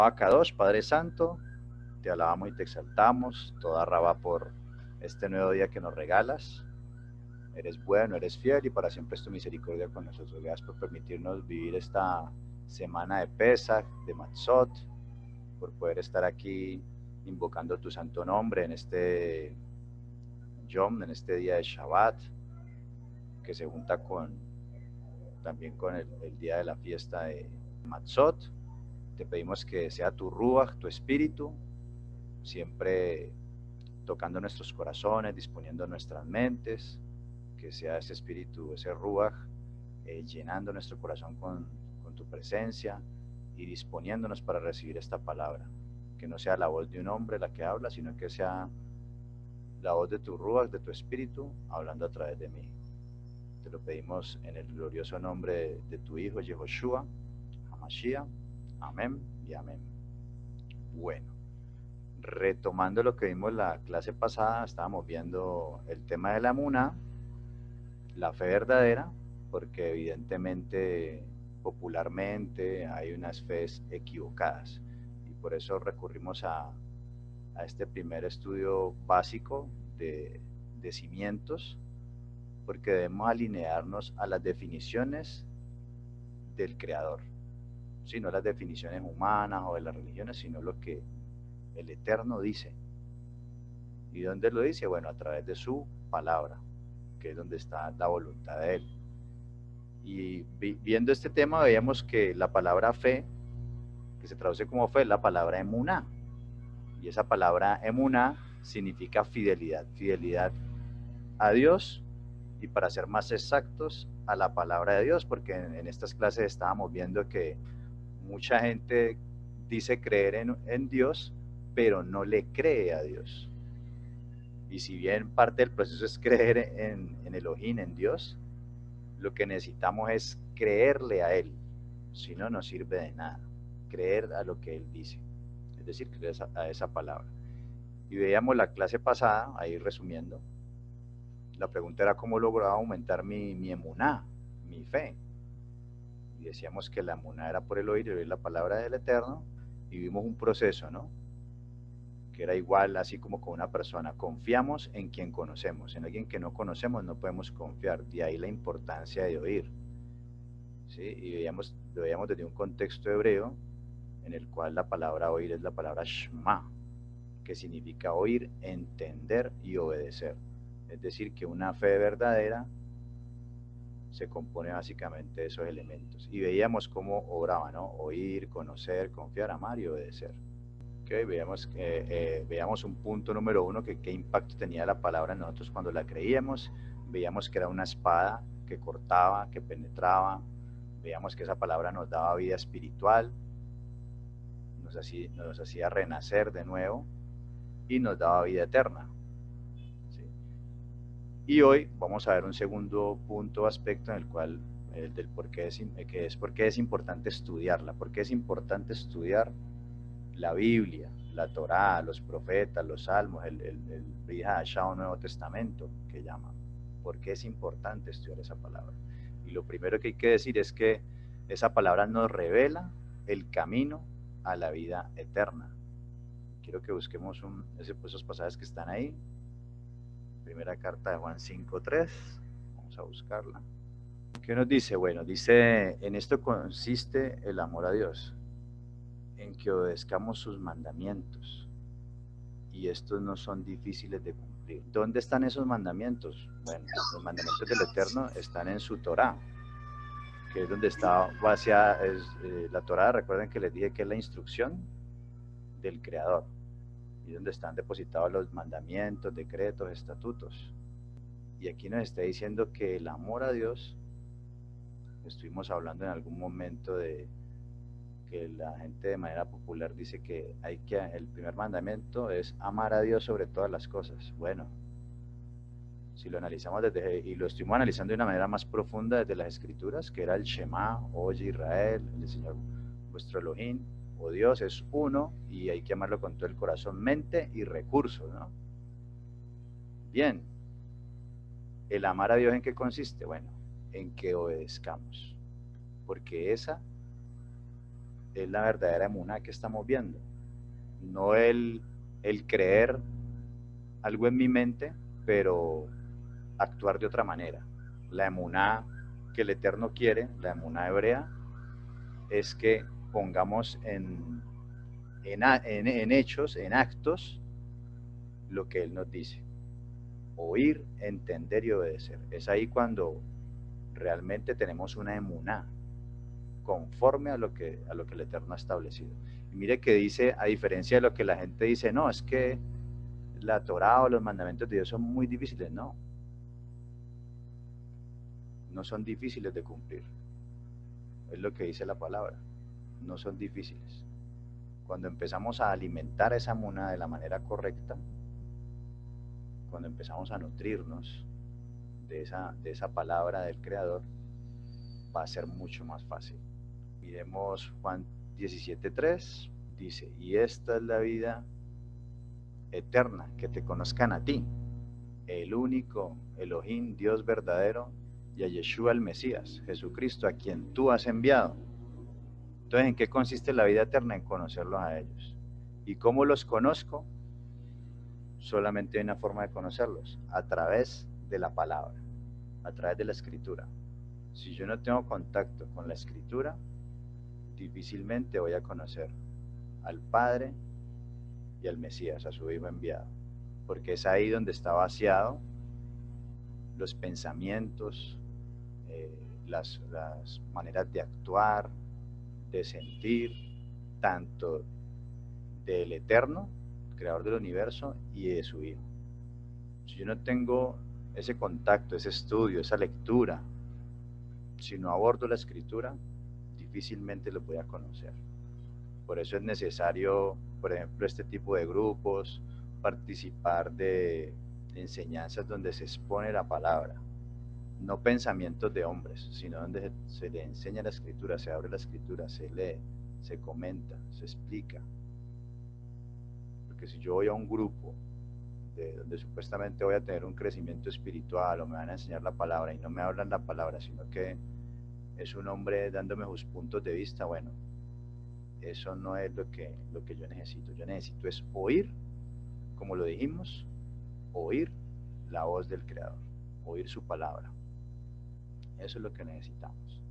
Kadosh, Padre Santo, te alabamos y te exaltamos, toda Rabá por este nuevo día que nos regalas. Eres bueno, eres fiel y para siempre es tu misericordia con nosotros. Gracias por permitirnos vivir esta semana de Pesach, de Matzot, por poder estar aquí invocando tu santo nombre en este Yom, en este día de Shabbat, que se junta también con el día de la fiesta de Matzot. Te pedimos que sea tu Ruach, tu espíritu, siempre tocando nuestros corazones, disponiendo nuestras mentes, que sea ese espíritu, ese Ruach, llenando nuestro corazón con tu presencia y disponiéndonos para recibir esta palabra. Que no sea la voz de un hombre la que habla, sino que sea la voz de tu Ruach, de tu espíritu, hablando a través de mí. Te lo pedimos en el glorioso nombre de tu Hijo, Yehoshua, Hamashiach. Amén y amén. Bueno, retomando lo que vimos la clase pasada, estábamos viendo el tema de la emuná, la fe verdadera, porque evidentemente, popularmente, hay unas fes equivocadas. Y por eso recurrimos a este primer estudio básico de cimientos, porque debemos alinearnos a las definiciones del Creador. Sí, no las definiciones humanas o de las religiones, sino lo que el Eterno dice. ¿Y dónde lo dice? Bueno, a través de su palabra, que es donde está la voluntad de Él. Y viendo este tema veíamos que la palabra fe, que se traduce como fe, es la palabra emuná. Y esa palabra emuná significa fidelidad, fidelidad a Dios y, para ser más exactos, a la palabra de Dios, porque en estas clases estábamos viendo que mucha gente dice creer en Dios, pero no le cree a Dios. Y si bien parte del proceso es creer en Elohim, en Dios, lo que necesitamos es creerle a Él. Si no, no sirve de nada. Creer a lo que Él dice, es decir, creer a esa palabra. Y veíamos la clase pasada, ahí resumiendo, la pregunta era cómo lograba aumentar mi emuná, mi fe. Y decíamos que la emuná era por el oír la palabra del Eterno, y vimos un proceso, ¿no? Que era igual, así como con una persona, confiamos en quien conocemos, en alguien que no conocemos no podemos confiar, de ahí la importancia de oír, ¿sí? Y lo veíamos desde un contexto hebreo, en el cual la palabra oír es la palabra shema, que significa oír, entender y obedecer. Es decir, que una fe verdadera se compone básicamente de esos elementos. Y veíamos cómo obraba, ¿no? Oír, conocer, confiar, amar y obedecer. Okay, veíamos un punto número uno, que qué impacto tenía la palabra en nosotros cuando la creíamos. Veíamos que era una espada que cortaba, que penetraba. Veíamos que esa palabra nos daba vida espiritual, nos hacía renacer de nuevo y nos daba vida eterna. ¿Sí? Y hoy vamos a ver un segundo punto, aspecto en el cual, del por qué por qué es importante estudiarla, por qué es importante estudiar la Biblia, la Torá, los profetas, los salmos, el Brit Hadashah o Nuevo Testamento, que llaman. ¿Por qué es importante estudiar esa palabra? Y lo primero que hay que decir es que esa palabra nos revela el camino a la vida eterna. Quiero que busquemos esos pasajes que están ahí. Primera carta de Juan 5:3. Vamos a buscarla. ¿Qué nos dice? Bueno, dice, en esto consiste el amor a Dios, en que obedezcamos sus mandamientos, y estos no son difíciles de cumplir. ¿Dónde están esos mandamientos? Bueno, los mandamientos del Eterno están en su Torá, que es donde está baseada la Torá. Recuerden que les dije que es la instrucción del Creador, y donde están depositados los mandamientos, decretos, estatutos. Y aquí nos está diciendo que el amor a Dios, estuvimos hablando en algún momento de que la gente de manera popular dice que el primer mandamiento es amar a Dios sobre todas las cosas. Bueno, si lo analizamos y lo estuvimos analizando de una manera más profunda desde las escrituras, que era el Shema, oye Israel, el Señor vuestro Elohim, o Dios es uno y hay que amarlo con todo el corazón, mente y recursos, ¿no? Bien, ¿el amar a Dios en qué consiste? Bueno, en que obedezcamos, porque esa es la verdadera emuná que estamos viendo. No el creer algo en mi mente, pero actuar de otra manera. La emuná que el Eterno quiere, la emuná hebrea, es que pongamos en hechos, en actos, lo que Él nos dice. Oír, entender y obedecer. Es ahí cuando realmente tenemos una emuná conforme a lo que el Eterno ha establecido. Y mire que dice, a diferencia de lo que la gente dice, no, es que la Torá o los mandamientos de Dios son muy difíciles. No, no son difíciles de cumplir. Es lo que dice la palabra. No son difíciles. Cuando empezamos a alimentar esa emuná de la manera correcta, cuando empezamos a nutrirnos de esa palabra del Creador, va a ser mucho más fácil. Miremos Juan 17:3, dice, y esta es la vida eterna, que te conozcan a ti, el único Elohim, Dios verdadero, y a Yeshua el Mesías, Jesucristo, a quien tú has enviado. Entonces, ¿en qué consiste la vida eterna? En conocerlos a ellos. ¿Y cómo los conozco? Solamente hay una forma de conocerlos, a través de la palabra, a través de la escritura. Si yo no tengo contacto con la escritura, difícilmente voy a conocer al Padre y al Mesías, a su Hijo enviado, porque es ahí donde está vaciado los pensamientos, las maneras de actuar, de sentir, tanto del Eterno, Creador del universo, y de su Hijo. Si yo no tengo ese contacto, ese estudio, esa lectura, si no abordo la escritura, difícilmente lo voy a conocer. Por eso es necesario, por ejemplo, este tipo de grupos, participar de enseñanzas donde se expone la palabra, no pensamientos de hombres, sino donde se le enseña la escritura, se abre la escritura, se lee, se comenta, se explica. Porque si yo voy a un grupo donde supuestamente voy a tener un crecimiento espiritual o me van a enseñar la palabra y no me hablan la palabra, sino que es un hombre dándome sus puntos de vista, bueno, eso no es lo que yo necesito. Yo necesito es oír, como lo dijimos, oír la voz del Creador, oír su palabra. Eso es lo que necesitamos.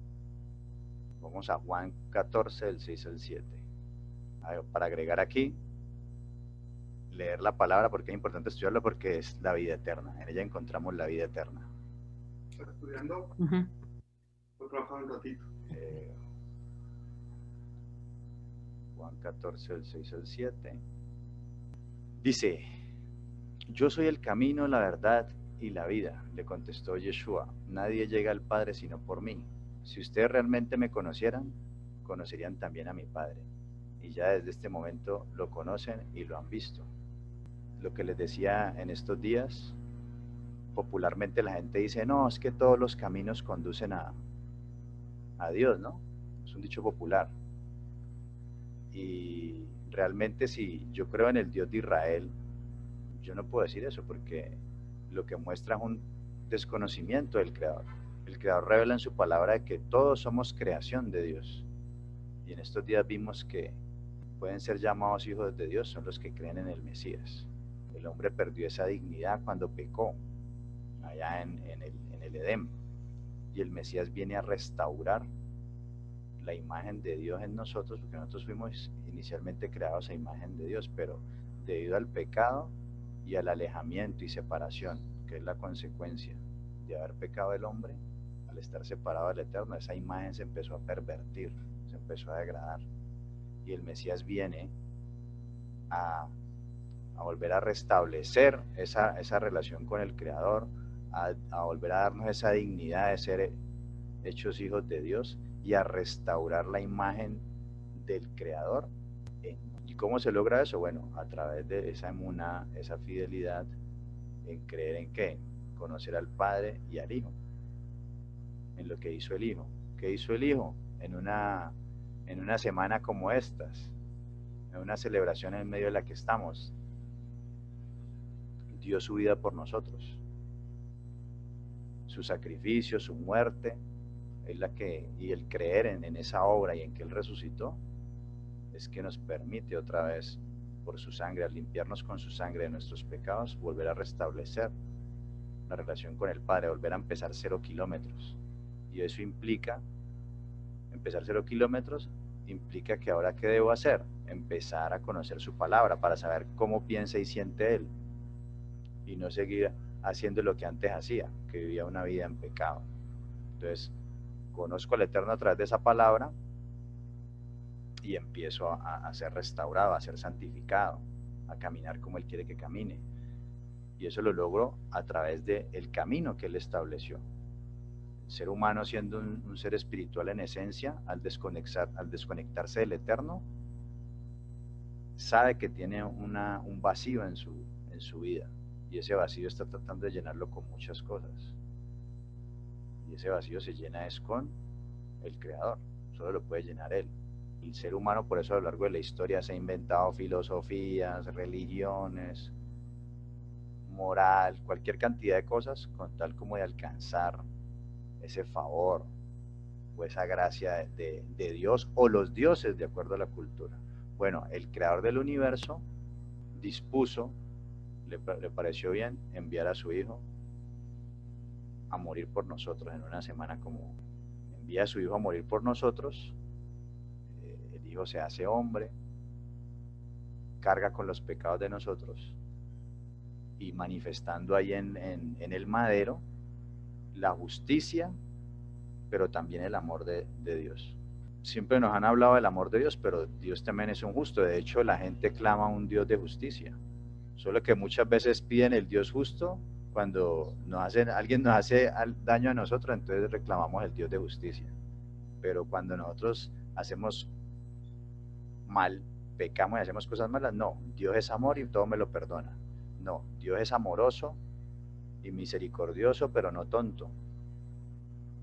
Vamos a Juan 14, del 6 al 7. Para agregar aquí, leer la palabra, porque es importante estudiarla, porque es la vida eterna. En ella encontramos la vida eterna. ¿Estás estudiando? Voy a trabajar un ratito. Juan 14, del 6 al 7. Dice, yo soy el camino, la verdad y la vida, le contestó Yeshua. Nadie llega al Padre sino por mí. Si ustedes realmente me conocieran, conocerían también a mi Padre. Y ya desde este momento lo conocen y lo han visto. Lo que les decía en estos días, popularmente la gente dice, no, es que todos los caminos conducen a Dios, ¿no? Es un dicho popular. Y realmente si yo creo en el Dios de Israel, yo no puedo decir eso porque lo que muestra es un desconocimiento del Creador. El Creador revela en su palabra de que todos somos creación de Dios. Y en estos días vimos que pueden ser llamados hijos de Dios, son los que creen en el Mesías. El hombre perdió esa dignidad cuando pecó, allá en el Edén. Y el Mesías viene a restaurar la imagen de Dios en nosotros, porque nosotros fuimos inicialmente creados a imagen de Dios, pero debido al pecado y al alejamiento y separación, que es la consecuencia de haber pecado el hombre, al estar separado del Eterno, esa imagen se empezó a pervertir, se empezó a degradar. Y el Mesías viene a volver a restablecer esa relación con el Creador, a volver a darnos esa dignidad de ser hechos hijos de Dios y a restaurar la imagen del Creador. ¿Y cómo se logra eso? Bueno, a través de esa emuná, esa fidelidad en creer en qué, conocer al Padre y al Hijo, en lo que hizo el Hijo. ¿Qué hizo el Hijo? En una semana como estas, en una celebración en medio de la que estamos, dio su vida por nosotros. Su sacrificio, su muerte, es la que, y el creer en esa obra y en que Él resucitó, es que nos permite otra vez, por su sangre, al limpiarnos con su sangre de nuestros pecados, volver a restablecer la relación con el Padre, volver a empezar 0 kilómetros. Y eso implica, empezar 0 kilómetros, implica que ahora ¿qué debo hacer? Empezar a conocer su palabra para saber cómo piensa y siente Él. Y no seguir haciendo lo que antes hacía, que vivía una vida en pecado. Entonces, conozco al Eterno a través de esa palabra y empiezo a ser restaurado, a ser santificado, a caminar como Él quiere que camine. Y eso lo logro a través del camino que Él estableció. El ser humano, siendo un ser espiritual en esencia, al desconectarse del Eterno, sabe que tiene un vacío en su vida. Y ese vacío está tratando de llenarlo con muchas cosas. Y ese vacío se llena es con el Creador. Solo lo puede llenar Él. El ser humano, por eso a lo largo de la historia se ha inventado filosofías, religiones, moral, cualquier cantidad de cosas con tal como de alcanzar ese favor o esa gracia de Dios o los dioses de acuerdo a la cultura. Bueno, el creador del universo dispuso, le pareció bien enviar a su hijo a morir por nosotros en una semana común. Envía a su hijo a morir por nosotros, el hijo se hace hombre, carga con los pecados de nosotros y manifestando ahí en el madero la justicia, pero también el amor de Dios. Siempre nos han hablado del amor de Dios, pero Dios también es un justo. De hecho, la gente clama a un Dios de justicia. Solo que muchas veces piden el Dios justo cuando alguien nos hace daño a nosotros, entonces reclamamos el Dios de justicia. Pero cuando nosotros hacemos mal, pecamos y hacemos cosas malas, no, Dios es amor y todo me lo perdona. No, Dios es amoroso y misericordioso, pero no tonto.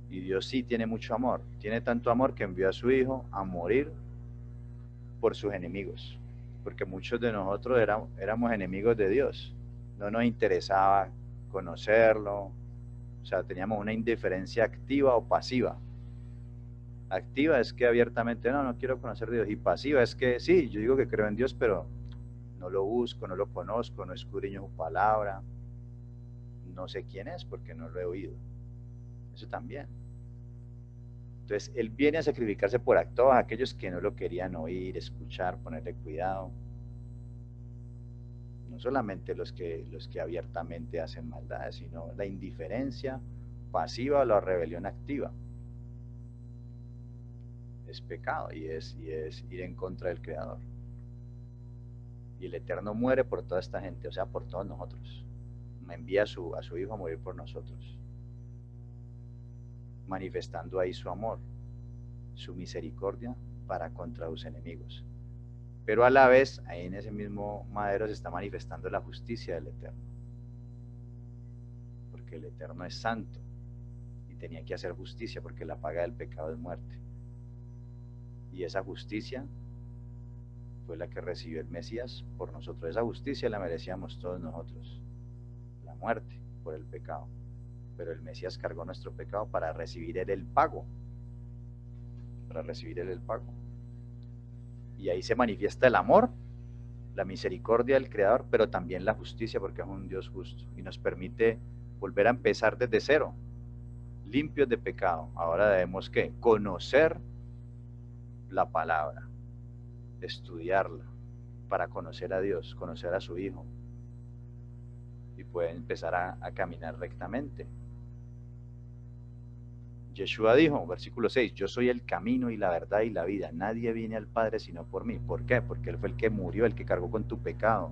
Y Dios sí tiene mucho amor. Tiene tanto amor que envió a su Hijo a morir por sus enemigos. Porque muchos de nosotros éramos enemigos de Dios. No nos interesaba conocerlo. O sea, teníamos una indiferencia activa o pasiva. Activa es que abiertamente no quiero conocer a Dios. Y pasiva es que sí, yo digo que creo en Dios, pero no lo busco, no lo conozco, no escudriño su palabra. No sé quién es porque no lo he oído. Eso también. Entonces, Él viene a sacrificarse por todos aquellos que no lo querían oír, escuchar, ponerle cuidado. No solamente los que abiertamente hacen maldades, sino la indiferencia pasiva o la rebelión activa. Es pecado y es ir en contra del Creador. Y el Eterno muere por toda esta gente, o sea, por todos nosotros. Me envía a su Hijo a morir por nosotros, manifestando ahí su amor, su misericordia para contra sus enemigos. Pero a la vez, ahí en ese mismo madero se está manifestando la justicia del Eterno. Porque el Eterno es santo y tenía que hacer justicia porque la paga del pecado es muerte. Y esa justicia fue la que recibió el Mesías por nosotros. Esa justicia la merecíamos todos nosotros. La muerte por el pecado. Pero el Mesías cargó nuestro pecado para recibir él el pago. Para recibir él el pago. Y ahí se manifiesta el amor, la misericordia del Creador, pero también la justicia, porque es un Dios justo. Y nos permite volver a empezar desde cero, limpios de pecado. Ahora debemos ¿qué? Conocer la palabra, estudiarla, para conocer a Dios, conocer a su Hijo. Y puede empezar a caminar rectamente. Yeshua dijo, versículo 6, yo soy el camino y la verdad y la vida. Nadie viene al Padre sino por mí. ¿Por qué? Porque Él fue el que murió, el que cargó con tu pecado.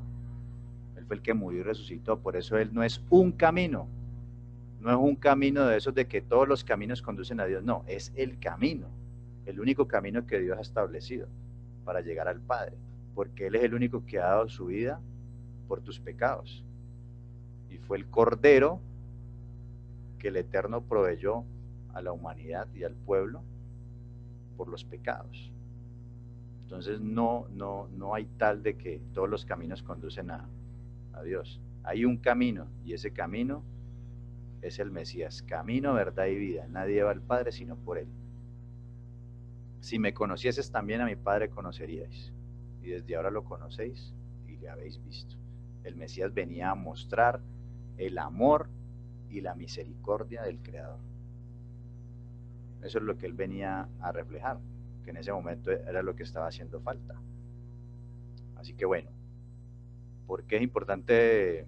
Él fue el que murió y resucitó. Por eso Él no es un camino. No es un camino de esos de que todos los caminos conducen a Dios. No, es el camino. El único camino que Dios ha establecido para llegar al Padre. Porque Él es el único que ha dado su vida por tus pecados. Y fue el Cordero que el Eterno proveyó a la humanidad y al pueblo por los pecados. Entonces no hay tal de que todos los caminos conducen a Dios. Hay un camino y ese camino es el Mesías. Camino, verdad y vida. Nadie va al Padre sino por Él. Si me conocieses también a mi Padre conoceríais. y desde ahora lo conocéis y le habéis visto. El Mesías venía a mostrar el amor y la misericordia del Creador. Eso es lo que él venía a reflejar, que en ese momento era lo que estaba haciendo falta. Así que bueno, ¿por qué es importante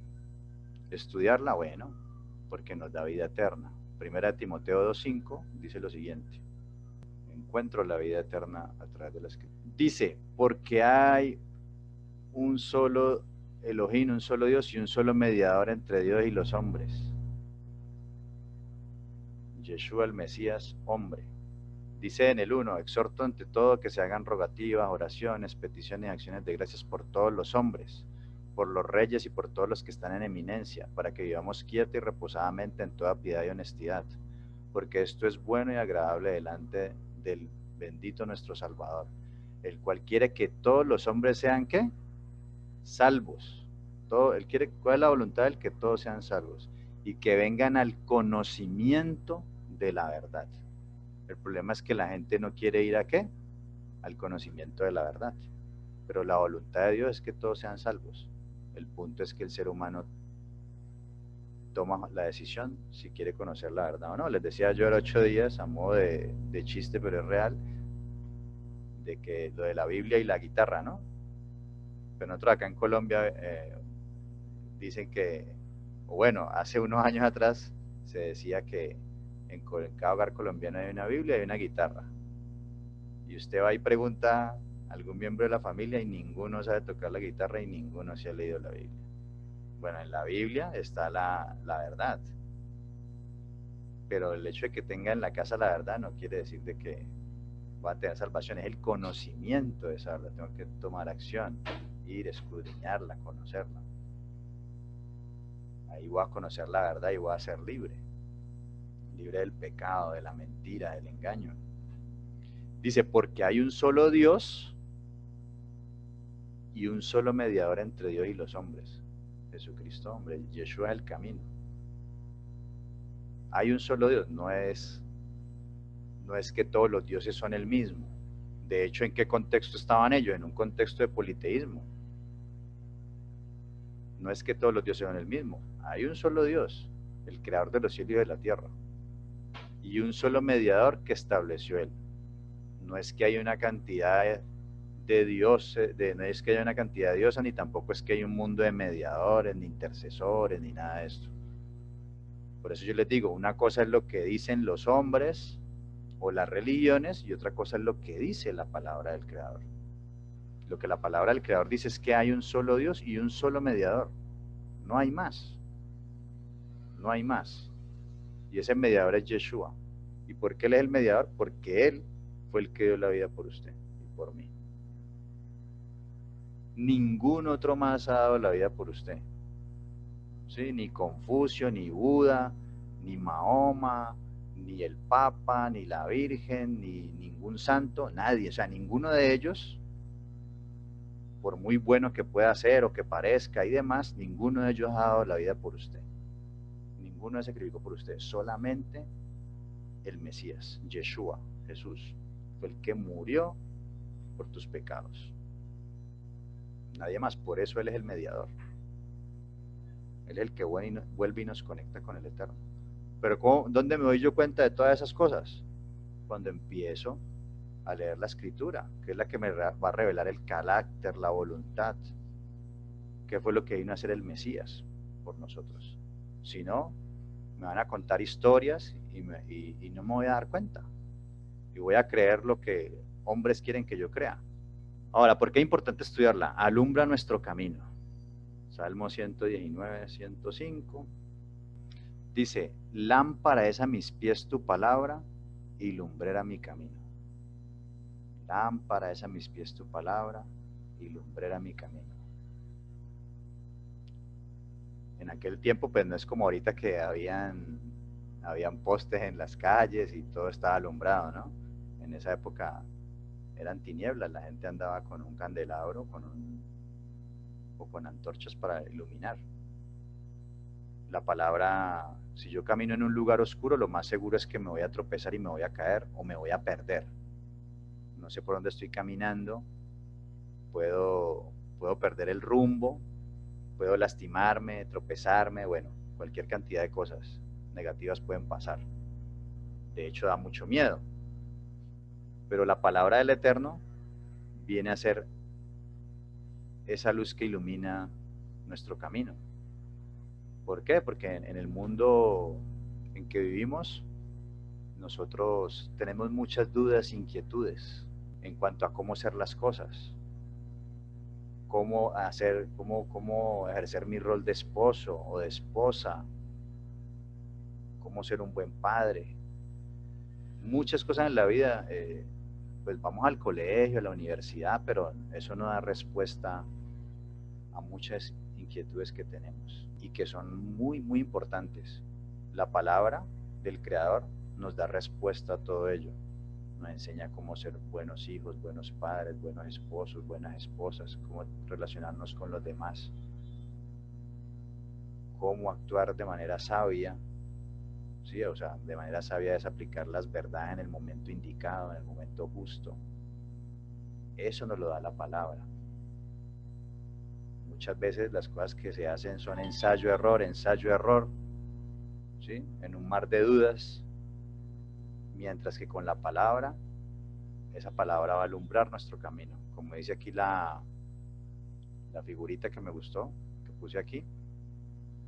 estudiarla? Bueno, porque nos da vida eterna. Primera de Timoteo 2:5 dice lo siguiente: encuentro la vida eterna a través de la Escritura. Dice, porque hay un solo Elohim, un solo Dios y un solo mediador entre Dios y los hombres, Yeshua el Mesías, hombre. Dice en el 1, exhorto ante todo que se hagan rogativas, oraciones, peticiones y acciones de gracias por todos los hombres, por los reyes y por todos los que están en eminencia, para que vivamos quieta y reposadamente en toda piedad y honestidad, porque esto es bueno y agradable delante del bendito nuestro Salvador, el cual quiere que todos los hombres sean, ¿qué? Salvos. Él quiere, ¿cuál es la voluntad del que todos sean salvos? Y que vengan al conocimiento de la verdad. El problema es que la gente no quiere ir ¿a qué? Al conocimiento de la verdad. Pero la voluntad de Dios es que todos sean salvos. El punto es que el ser humano toma la decisión si quiere conocer la verdad o no. Les decía yo era 8 días, a modo de chiste, pero es real, de que lo de la Biblia y la guitarra, ¿no? Pero nosotros acá en Colombia dicen que, o bueno, hace unos años atrás se decía que en cada hogar colombiano hay una Biblia y una guitarra. Y usted va y pregunta a algún miembro de la familia y ninguno sabe tocar la guitarra y ninguno se ha leído la Biblia. Bueno, en la Biblia está la verdad. Pero el hecho de que tenga en la casa la verdad no quiere decir de que va a tener salvación. Es el conocimiento de esa verdad. Tengo que tomar acción, ir, escudriñarla, conocerla. Ahí voy a conocer la verdad y voy a ser libre. Libre del pecado, de la mentira, del engaño. Dice, porque hay un solo Dios y un solo mediador entre Dios y los hombres, Jesucristo, hombre, Yeshua es el camino. Hay un solo Dios, no es que todos los dioses son el mismo. De hecho, ¿en qué contexto estaban ellos? En un contexto de politeísmo. No es que todos los dioses son el mismo. Hay un solo Dios, el creador de los cielos y de la tierra, y un solo mediador que estableció él. No es que haya una cantidad de dioses, no es que haya una cantidad de dioses, ni tampoco es que haya un mundo de mediadores, ni intercesores, ni nada de esto. Por eso yo les digo, una cosa es lo que dicen los hombres o las religiones, y otra cosa es lo que dice la palabra del Creador. Lo que la palabra del Creador dice es que hay un solo Dios y un solo mediador. No hay más. No hay más. Y ese mediador es Yeshua. ¿Y por qué él es el mediador? Porque él fue el que dio la vida por usted y por mí. Ningún otro más ha dado la vida por usted. ¿Sí? Ni Confucio, ni Buda, ni Mahoma, ni el Papa, ni la Virgen, ni ningún santo, nadie. O sea, ninguno de ellos, por muy bueno que pueda ser o que parezca y demás, ninguno de ellos ha dado la vida por usted. Ninguno se sacrificó por usted. Solamente el Mesías, Yeshua, Jesús, fue el que murió por tus pecados. Nadie más. Por eso él es el mediador. Él es el que vuelve y nos conecta con el Eterno. Pero ¿dónde me doy yo cuenta de todas esas cosas? Cuando empiezo a leer la Escritura, que es la que me va a revelar el carácter, la voluntad, que fue lo que vino a hacer el Mesías por nosotros. Si no, me van a contar historias y no me voy a dar cuenta. Y voy a creer lo que hombres quieren que yo crea. Ahora, ¿por qué es importante estudiarla? Alumbra nuestro camino. Salmo 119, 105. Dice, lámpara es a mis pies tu palabra y lumbrera mi camino. Lámpara es a mis pies tu palabra y lumbrera mi camino. En aquel tiempo, pues no es como ahorita que habían postes en las calles y todo estaba alumbrado, ¿no? En esa época eran tinieblas, la gente andaba con un candelabro o con antorchas para iluminar. La palabra, si yo camino en un lugar oscuro, lo más seguro es que me voy a tropezar y me voy a caer o me voy a perder. No sé por dónde estoy caminando puedo perder el rumbo, puedo lastimarme, tropezarme, bueno, cualquier cantidad de cosas negativas pueden pasar. De hecho, da mucho miedo. Pero la palabra del Eterno viene a ser esa luz que ilumina nuestro camino. ¿Por qué? Porque en el mundo en que vivimos, nosotros tenemos muchas dudas e inquietudes en cuanto a cómo hacer las cosas, cómo ejercer mi rol de esposo o de esposa, cómo ser un buen padre. Muchas cosas en la vida, pues vamos al colegio, a la universidad, pero eso no da respuesta a muchas inquietudes que tenemos y que son muy, muy importantes. La palabra del Creador nos da respuesta a todo ello. Nos enseña cómo ser buenos hijos, buenos padres, buenos esposos, buenas esposas, cómo relacionarnos con los demás, cómo actuar de manera sabia. Sí, o sea, de manera sabia es aplicar las verdades en el momento indicado, en el momento justo. Eso nos lo da la palabra. Muchas veces las cosas que se hacen son ensayo-error, ¿sí? En un mar de dudas, mientras que con la palabra, esa palabra va a alumbrar nuestro camino. Como dice aquí la figurita que me gustó, que puse aquí,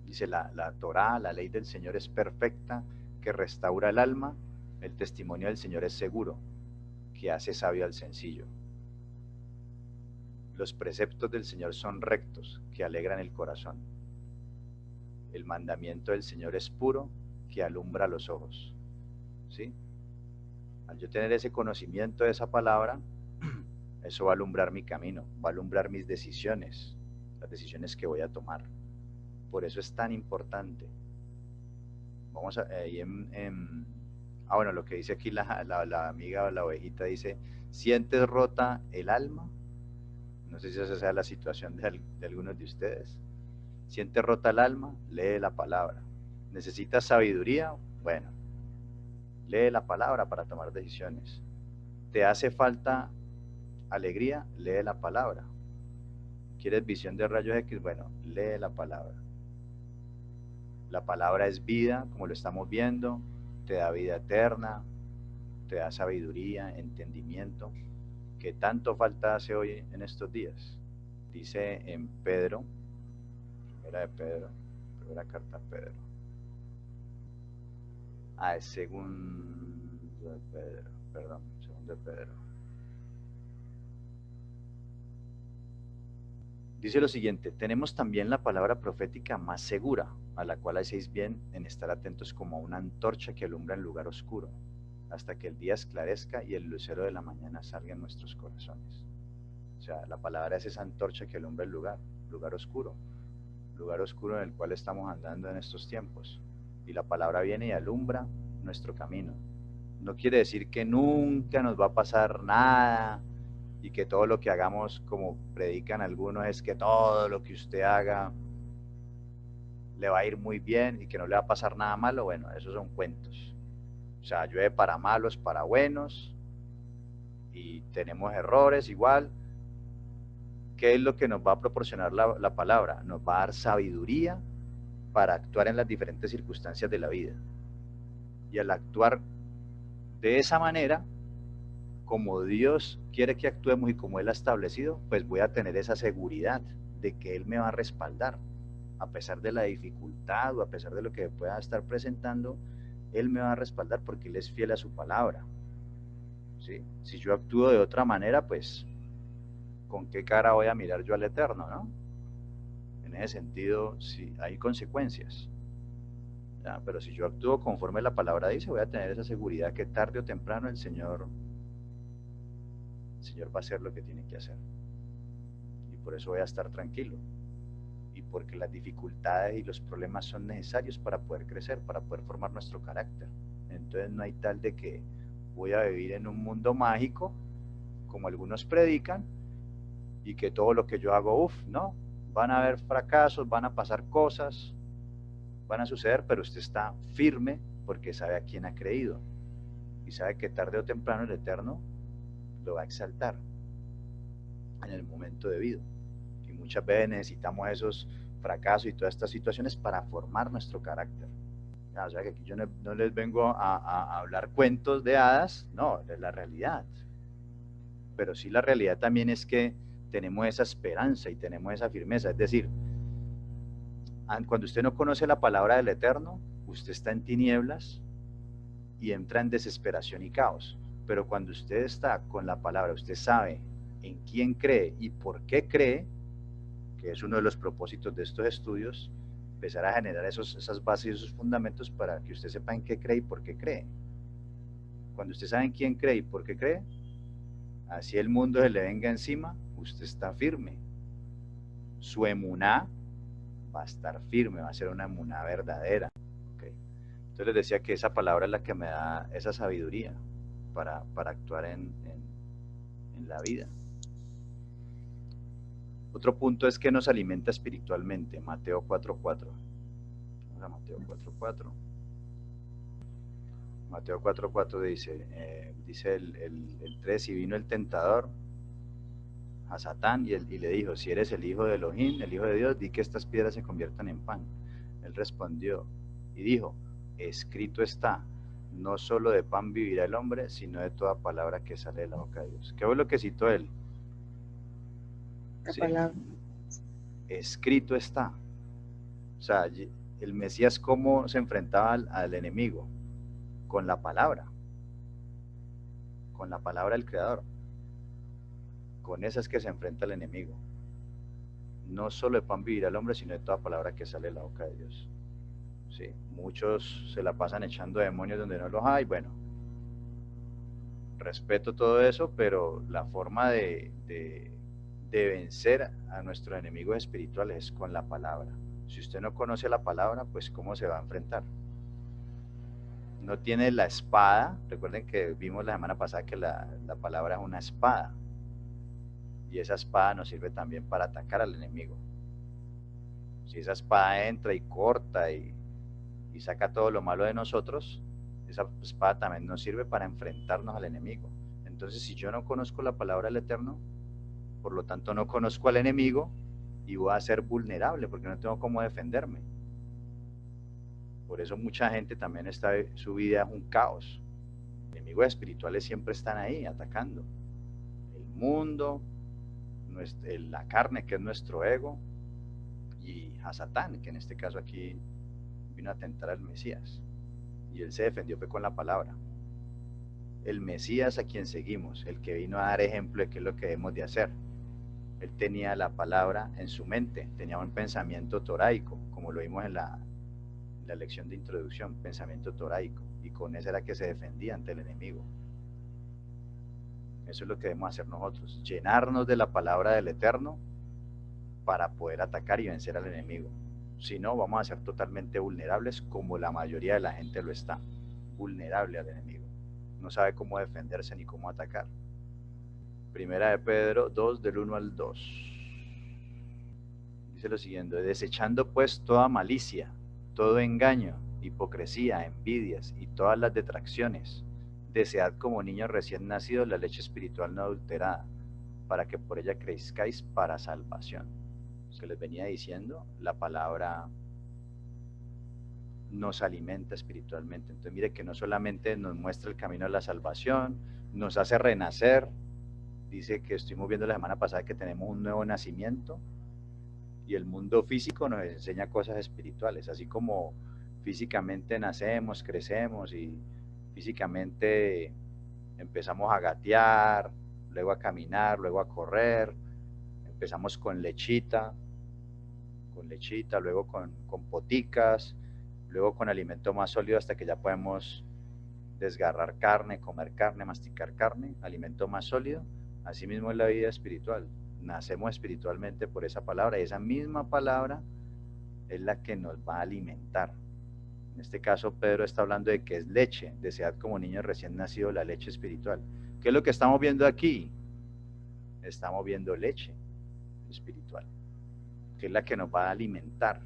dice la Torá, la ley del Señor es perfecta, que restaura el alma, el testimonio del Señor es seguro, que hace sabio al sencillo. Los preceptos del Señor son rectos, que alegran el corazón. El mandamiento del Señor es puro, que alumbra los ojos. ¿Sí? Al yo tener ese conocimiento de esa palabra, eso va a alumbrar mi camino, va a alumbrar mis decisiones, las decisiones que voy a tomar. Por eso es tan importante. Vamos a, bueno, lo que dice aquí la amiga o la ovejita dice, ¿sientes rota el alma? No sé si esa sea la situación de algunos de ustedes. ¿Sientes rota el alma? Lee la palabra. ¿Necesitas sabiduría? Bueno, lee la palabra para tomar decisiones. ¿Te hace falta alegría? Lee la palabra. ¿Quieres visión de rayos X? Bueno, lee la palabra. La palabra es vida, como lo estamos viendo, te da vida eterna, te da sabiduría, entendimiento, que tanto falta hace hoy en estos días. Dice en Pedro, primera carta a Pedro. Es segundo de Pedro, perdón, segundo de Pedro. Dice lo siguiente, tenemos también la palabra profética más segura, a la cual hacéis bien en estar atentos como a una antorcha que alumbra en lugar oscuro, hasta que el día esclarezca y el lucero de la mañana salga en nuestros corazones. O sea, la palabra es esa antorcha que alumbra el lugar oscuro en el cual estamos andando en estos tiempos. Y la palabra viene y alumbra nuestro camino. No quiere decir que nunca nos va a pasar nada y que todo lo que hagamos, como predican algunos, es que todo lo que usted haga le va a ir muy bien y que no le va a pasar nada malo. Bueno, esos son cuentos. O sea, llueve para malos, para buenos, y tenemos errores igual. ¿Qué es lo que nos va a proporcionar la palabra? Nos va a dar sabiduría para actuar en las diferentes circunstancias de la vida. Y al actuar de esa manera, como Dios quiere que actuemos y como Él ha establecido, pues voy a tener esa seguridad de que Él me va a respaldar. A pesar de la dificultad o a pesar de lo que pueda estar presentando, Él me va a respaldar porque Él es fiel a su palabra. ¿Sí? Si yo actúo de otra manera, pues, ¿con qué cara voy a mirar yo al Eterno, no? En ese sentido, sí, hay consecuencias. ¿Ya? Pero si yo actúo conforme la palabra dice, voy a tener esa seguridad que tarde o temprano el Señor va a hacer lo que tiene que hacer. Y por eso voy a estar tranquilo. Y porque las dificultades y los problemas son necesarios para poder crecer, para poder formar nuestro carácter. Entonces no hay tal de que voy a vivir en un mundo mágico, como algunos predican, y que todo lo que yo hago, no, van a haber fracasos, van a pasar cosas, van a suceder, pero usted está firme porque sabe a quién ha creído y sabe que tarde o temprano el Eterno lo va a exaltar. en el momento debido. Y muchas veces necesitamos esos fracasos y todas estas situaciones para formar nuestro carácter. O sea que aquí yo no les vengo a hablar cuentos de hadas, no, es la realidad. Pero sí la realidad también es que tenemos esa esperanza y tenemos esa firmeza. Es decir, cuando usted no conoce la palabra del Eterno, usted está en tinieblas y entra en desesperación y caos. Pero cuando usted está con la palabra, usted sabe en quién cree y por qué cree, que es uno de los propósitos de estos estudios, empezar a generar esas bases y esos fundamentos para que usted sepa en qué cree y por qué cree. Cuando usted sabe en quién cree y por qué cree, así el mundo se le venga encima, usted está firme. Su emuná va a estar firme, va a ser una emuná verdadera. ¿Okay? Entonces les decía que esa palabra es la que me da esa sabiduría para actuar en la vida. Otro punto es que nos alimenta espiritualmente, Mateo 4:4. Mateo 4:4. Mateo 4:4 dice el 3, y vino el tentador a Satán y le dijo, si eres el hijo de Elohim, el hijo de Dios, di que estas piedras se conviertan en pan. Él respondió y dijo, escrito está, no solo de pan vivirá el hombre, sino de toda palabra que sale de la boca de Dios. ¿Qué fue lo que citó él? La palabra. Escrito está. O sea, el Mesías, ¿cómo se enfrentaba al enemigo? Con la palabra del Creador. Con esa es que se enfrenta el enemigo. No solo de pan vivirá el hombre, sino de toda palabra que sale de la boca de Dios. Sí, muchos se la pasan echando demonios donde no los hay. Bueno, respeto todo eso, pero la forma de vencer a nuestros enemigos espirituales es con la palabra. Si usted no conoce la palabra, pues ¿cómo se va a enfrentar? No tiene la espada. Recuerden que vimos la semana pasada que la palabra es una espada. Y esa espada nos sirve también para atacar al enemigo. Si esa espada entra y corta y saca todo lo malo de nosotros, esa espada también nos sirve para enfrentarnos al enemigo. Entonces, si yo no conozco la palabra del Eterno, por lo tanto no conozco al enemigo y voy a ser vulnerable porque no tengo cómo defenderme. Por eso mucha gente también su vida es un caos. Los enemigos espirituales siempre están ahí atacando. El mundo, la carne, que es nuestro ego, y a Satán, que en este caso aquí vino a tentar al Mesías. Y él se defendió con la palabra. El Mesías a quien seguimos, el que vino a dar ejemplo de qué es lo que debemos de hacer. Él tenía la palabra en su mente, tenía un pensamiento toraico, como lo vimos en la lección de introducción, pensamiento toraico, y con eso era que se defendía ante el enemigo. Eso es lo que debemos hacer nosotros, llenarnos de la palabra del Eterno para poder atacar y vencer al enemigo. Si no, vamos a ser totalmente vulnerables, como la mayoría de la gente lo está, vulnerable al enemigo. No sabe cómo defenderse ni cómo atacar. Primera de Pedro 2, del 1 al 2. Dice lo siguiente, desechando pues toda malicia, todo engaño, hipocresía, envidias y todas las detracciones, desead como niños recién nacidos la leche espiritual no adulterada, para que por ella crezcáis para salvación. Que les venía diciendo, la palabra nos alimenta espiritualmente. Entonces mire que no solamente nos muestra el camino a la salvación, nos hace renacer. Dice que estuvimos viendo la semana pasada que tenemos un nuevo nacimiento, y el mundo físico nos enseña cosas espirituales, así como físicamente nacemos, crecemos y físicamente empezamos a gatear, luego a caminar, luego a correr, empezamos con lechita, luego con poticas, luego con alimento más sólido hasta que ya podemos desgarrar carne, comer carne, masticar carne, alimento más sólido. Así mismo es la vida espiritual. Nacemos espiritualmente por esa palabra, y esa misma palabra es la que nos va a alimentar. En este caso Pedro está hablando de que es leche, desead como niños recién nacidos la leche espiritual. ¿Qué es lo que estamos viendo aquí? Estamos viendo leche espiritual, que es la que nos va a alimentar.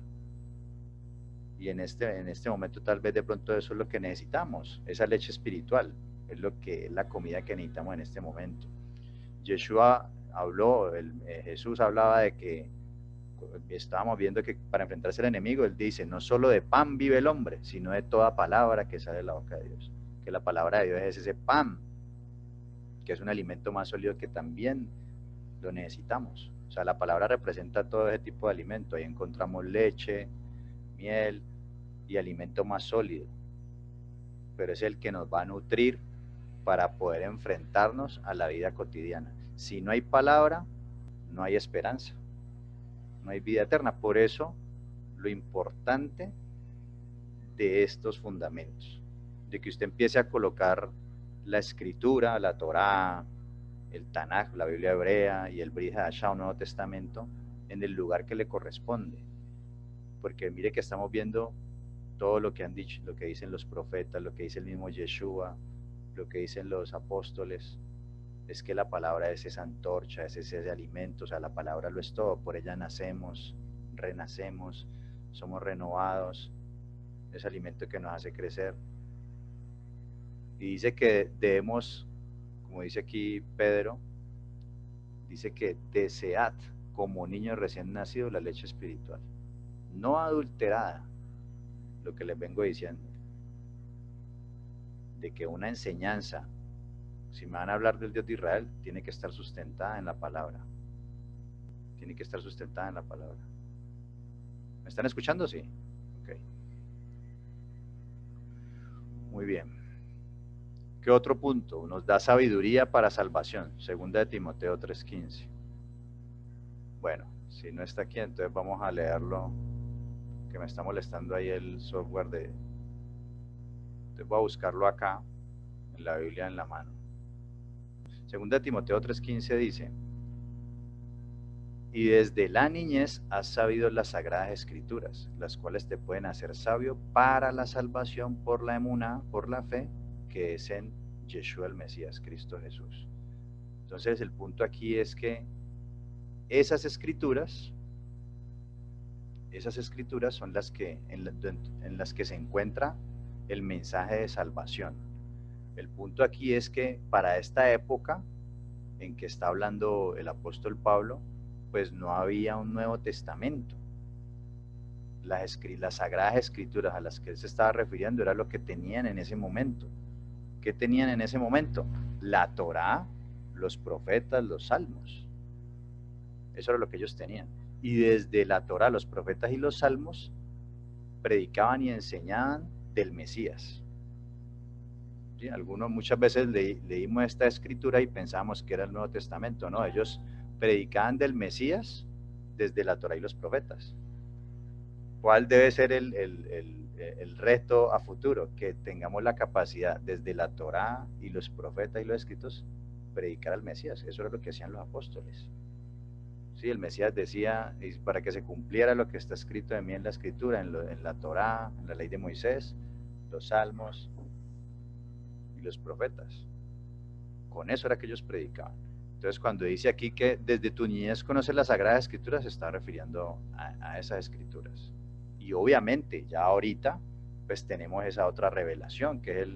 Y en este momento tal vez de pronto eso es lo que necesitamos, esa leche espiritual, es la comida que necesitamos en este momento. Yeshua Jesús hablaba de que estábamos viendo que para enfrentarse al enemigo, él dice, no solo de pan vive el hombre, sino de toda palabra que sale de la boca de Dios. Que la palabra de Dios es ese pan, que es un alimento más sólido que también lo necesitamos. O sea, la palabra representa todo ese tipo de alimento. Ahí encontramos leche, miel y alimento más sólido. Pero es el que nos va a nutrir para poder enfrentarnos a la vida cotidiana. Si no hay palabra, no hay esperanza, no hay vida eterna. Por eso, lo importante de estos fundamentos, de que usted empiece a colocar la escritura, la Torá, el Tanaj, la Biblia hebrea y el Brit Hadashah, un Nuevo Testamento, en el lugar que le corresponde. Porque mire que estamos viendo todo lo que han dicho, lo que dicen los profetas, lo que dice el mismo Yeshua, lo que dicen los apóstoles, es que la palabra es esa antorcha, es ese alimento, o sea, la palabra lo es todo, por ella nacemos, renacemos, somos renovados, es alimento que nos hace crecer. Y dice que debemos, como dice aquí Pedro, dice que desead como niños recién nacidos la leche espiritual, no adulterada, lo que les vengo diciendo, de que una enseñanza, si me van a hablar del Dios de Israel, tiene que estar sustentada en la palabra. Tiene que estar sustentada en la palabra. ¿Me están escuchando? Sí. Ok. Muy bien. ¿Qué otro punto? Nos da sabiduría para salvación. Segunda de Timoteo 3:15. Bueno, si no está aquí, entonces vamos a leerlo, que me está molestando ahí el software de... Entonces voy a buscarlo acá, en la Biblia en la mano. Segunda de Timoteo 3:15 dice: y desde la niñez has sabido las sagradas escrituras, las cuales te pueden hacer sabio para la salvación por la emuná, por la fe, que es en Yeshua el Mesías, Cristo Jesús. Entonces el punto aquí es que esas escrituras son las que, en las que se encuentra el mensaje de salvación. El punto aquí es que para esta época en que está hablando el apóstol Pablo, pues no había un Nuevo Testamento. Las sagradas escrituras a las que él se estaba refiriendo era lo que tenían en ese momento. ¿Qué tenían en ese momento? La Torá, los profetas, los salmos. Eso era lo que ellos tenían. Y desde la Torá, los profetas y los salmos predicaban y enseñaban del Mesías. ¿Sí? Muchas veces leímos esta escritura y pensábamos que era el Nuevo Testamento. No, ellos predicaban del Mesías desde la Torá y los profetas. ¿Cuál debe ser el reto a futuro? Que tengamos la capacidad desde la Torá y los profetas y los escritos predicar al Mesías. Eso era lo que hacían los apóstoles. Sí, el Mesías decía, para que se cumpliera lo que está escrito de mí en la escritura, en la Torá, en la ley de Moisés, los salmos y los profetas. Con eso era que ellos predicaban. Entonces, cuando dice aquí que desde tu niñez conoces las Sagradas Escrituras, se está refiriendo a esas escrituras. Y obviamente, ya ahorita, pues tenemos esa otra revelación, que es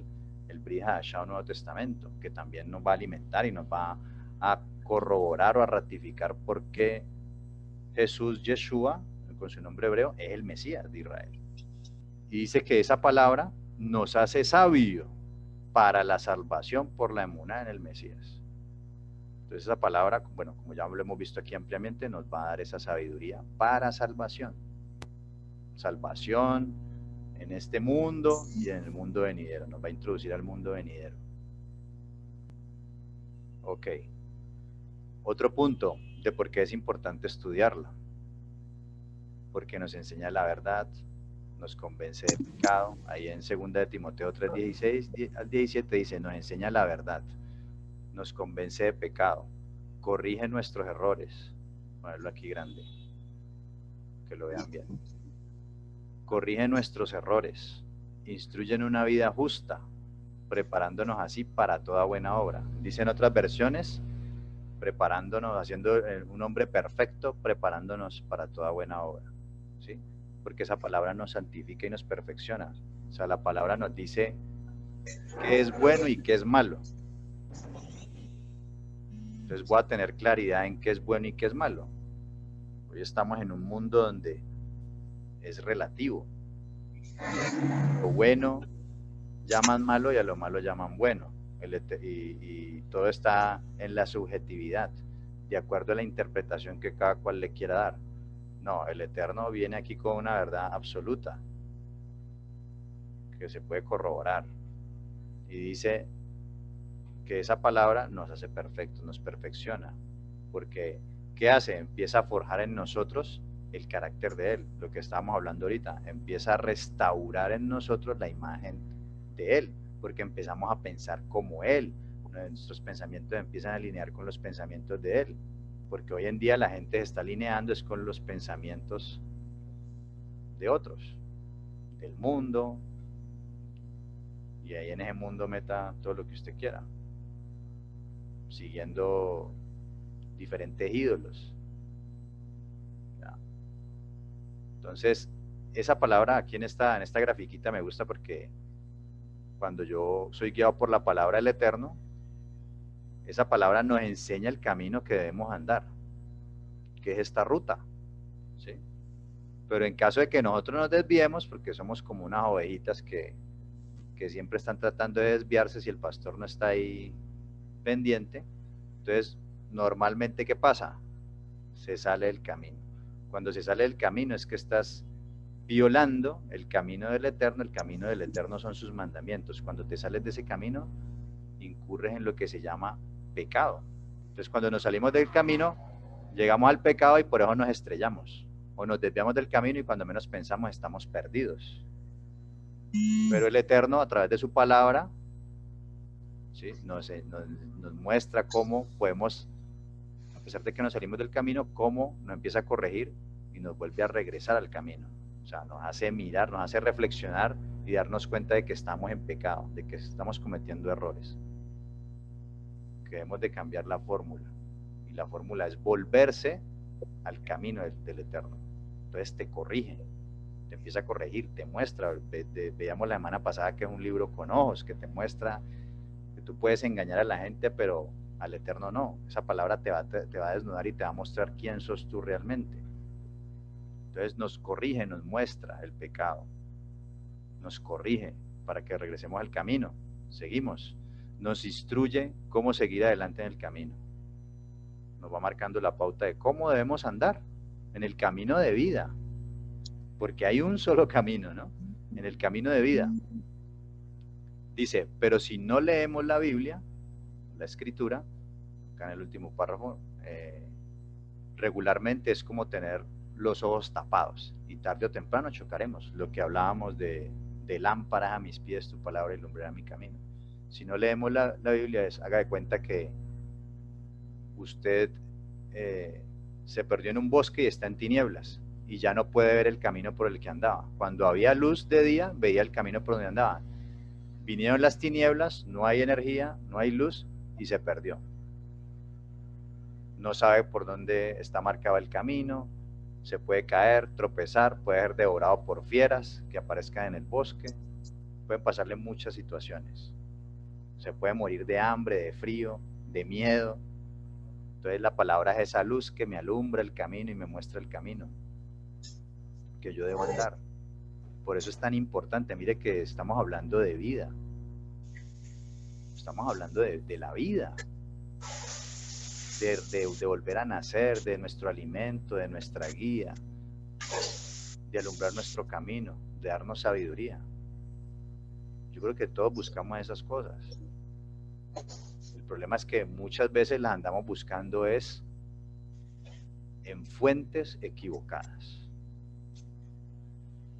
el Brit Hadashah, Nuevo Testamento, que también nos va a alimentar y nos va a corroborar o a ratificar por qué Jesús, Yeshua, con su nombre hebreo, es el Mesías de Israel. Y dice que esa palabra nos hace sabio para la salvación por la emuná en el Mesías. Entonces esa palabra, bueno, como ya lo hemos visto aquí ampliamente, nos va a dar esa sabiduría para salvación. Salvación en este mundo y en el mundo venidero. Nos va a introducir al mundo venidero. Ok. Otro punto de por qué es importante estudiarla. Porque nos enseña la verdad, nos convence de pecado. Ahí en 2 de Timoteo 3:16 al 17 dice, nos enseña la verdad, nos convence de pecado, corrige nuestros errores. Ponerlo aquí grande, que lo vean bien. Corrige nuestros errores, instruye en una vida justa, preparándonos así para toda buena obra. Dicen otras versiones, preparándonos, haciendo un hombre perfecto, preparándonos para toda buena obra. ¿Sí? Porque esa palabra nos santifica y nos perfecciona. O sea, la palabra nos dice qué es bueno y qué es malo. Entonces voy a tener claridad en qué es bueno y qué es malo. Hoy estamos en un mundo donde es relativo. Lo bueno llaman malo y a lo malo llaman bueno. Y todo está en la subjetividad, de acuerdo a la interpretación que cada cual le quiera dar. No, el Eterno viene aquí con una verdad absoluta, que se puede corroborar. Y dice que esa palabra nos hace perfectos, nos perfecciona. Porque, ¿qué hace? Empieza a forjar en nosotros el carácter de Él, lo que estábamos hablando ahorita. Empieza a restaurar en nosotros la imagen de Él, porque empezamos a pensar como Él. Nuestros pensamientos empiezan a alinear con los pensamientos de Él. Porque hoy en día la gente se está alineando es con los pensamientos de otros, del mundo, y ahí en ese mundo meta todo lo que usted quiera, siguiendo diferentes ídolos. ¿Ya? Entonces, esa palabra aquí en esta grafiquita me gusta porque cuando yo soy guiado por la palabra del Eterno, esa palabra nos enseña el camino que debemos andar, que es esta ruta, ¿sí? Pero en caso de que nosotros nos desviemos, porque somos como unas ovejitas que siempre están tratando de desviarse si el pastor no está ahí pendiente, entonces normalmente ¿qué pasa? Se sale del camino. Cuando se sale del camino es que estás violando el camino del Eterno. El camino del Eterno son sus mandamientos. Cuando te sales de ese camino, incurres en lo que se llama pecado. Entonces cuando nos salimos del camino, llegamos al pecado y por eso nos estrellamos. O nos desviamos del camino y cuando menos pensamos estamos perdidos. Pero el Eterno, a través de su palabra, ¿sí? nos muestra cómo podemos, a pesar de que nos salimos del camino, cómo nos empieza a corregir y nos vuelve a regresar al camino. O sea, nos hace mirar, nos hace reflexionar y darnos cuenta de que estamos en pecado, de que estamos cometiendo errores. Que debemos de cambiar la fórmula. Y la fórmula es volverse al camino del Eterno. Entonces te corrige, te empieza a corregir, te muestra. Veíamos la semana pasada que es un libro con ojos, que te muestra que tú puedes engañar a la gente, pero al Eterno no. Esa palabra te va a desnudar y te va a mostrar quién sos tú realmente. Entonces nos corrige, nos muestra el pecado, nos corrige para que regresemos al camino, seguimos, nos instruye cómo seguir adelante en el camino, nos va marcando la pauta de cómo debemos andar en el camino de vida, porque hay un solo camino, ¿no? En el camino de vida. Dice, pero si no leemos la Biblia, la Escritura, acá en el último párrafo, regularmente es como tener los ojos tapados y tarde o temprano chocaremos. Lo que hablábamos de lámparas a mis pies, tu palabra y lumbrera a mi camino. Si no leemos la Biblia, haga de cuenta que usted se perdió en un bosque y está en tinieblas y ya no puede ver el camino por el que andaba. Cuando había luz de día, veía el camino por donde andaba. Vinieron las tinieblas, no hay energía, no hay luz y se perdió. No sabe por dónde está marcado el camino, se puede caer, tropezar, puede ser devorado por fieras que aparezcan en el bosque, pueden pasarle muchas situaciones. Se puede morir de hambre, de frío, de miedo. Entonces la palabra es esa luz que me alumbra el camino y me muestra el camino que yo debo andar. Por eso es tan importante. Mire que estamos hablando de vida. Estamos hablando de la vida. De volver a nacer, de nuestro alimento, de nuestra guía, de alumbrar nuestro camino, de darnos sabiduría. Yo creo que todos buscamos esas cosas. El problema es que muchas veces las andamos buscando es en fuentes equivocadas.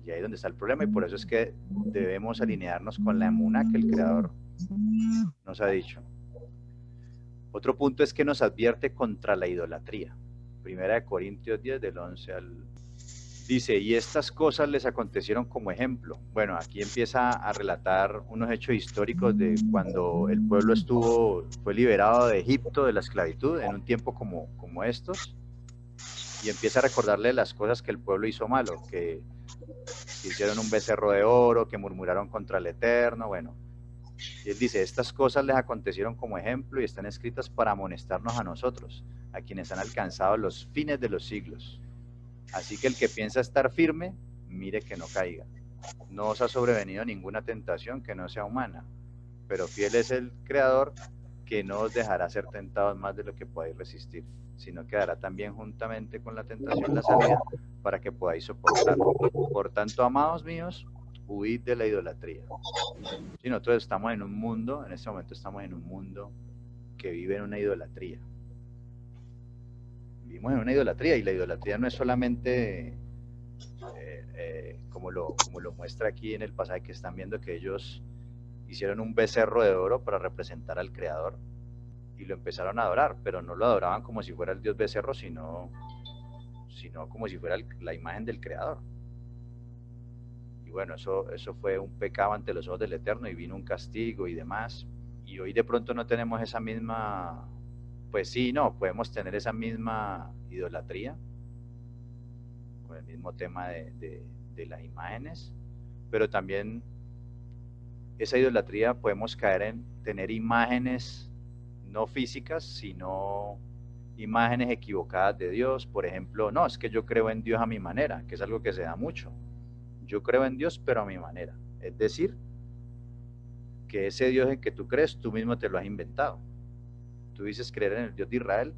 Y ahí es donde está el problema, y por eso es que debemos alinearnos con la emuná que el Creador nos ha dicho. Otro punto es que nos advierte contra la idolatría. Primera de Corintios 10, del 11 al... Dice, y estas cosas les acontecieron como ejemplo. Bueno, aquí empieza a relatar unos hechos históricos de cuando el pueblo fue liberado de Egipto, de la esclavitud, en un tiempo como estos, y empieza a recordarle las cosas que el pueblo hizo malo, que hicieron un becerro de oro, que murmuraron contra el Eterno, bueno, Y él dice, estas cosas les acontecieron como ejemplo y están escritas para amonestarnos a nosotros, a quienes han alcanzado los fines de los siglos. Así que el que piensa estar firme, mire que no caiga. No os ha sobrevenido ninguna tentación que no sea humana, pero fiel es el Creador, que no os dejará ser tentados más de lo que podáis resistir, sino que dará también juntamente con la tentación la salida para que podáis soportar. Por tanto, amados míos, huid de la idolatría. Si nosotros estamos en un mundo, en este momento estamos en un mundo que vive en una idolatría. Vivimos en una idolatría, y la idolatría no es solamente como lo muestra aquí en el pasaje que están viendo, que ellos hicieron un becerro de oro para representar al Creador y lo empezaron a adorar, pero no lo adoraban como si fuera el Dios becerro, sino como si fuera la imagen del Creador. Y bueno, eso fue un pecado ante los ojos del Eterno, y vino un castigo y demás. Y hoy de pronto no tenemos esa misma, pues sí, no, podemos tener esa misma idolatría, con el mismo tema de las imágenes, pero también esa idolatría podemos caer en tener imágenes no físicas, sino imágenes equivocadas de Dios. Por ejemplo, no, es que yo creo en Dios a mi manera, que es algo que se da mucho. Yo creo en Dios, pero a mi manera. Es decir, que ese Dios en que tú crees, tú mismo te lo has inventado. Tú dices creer en el Dios de Israel,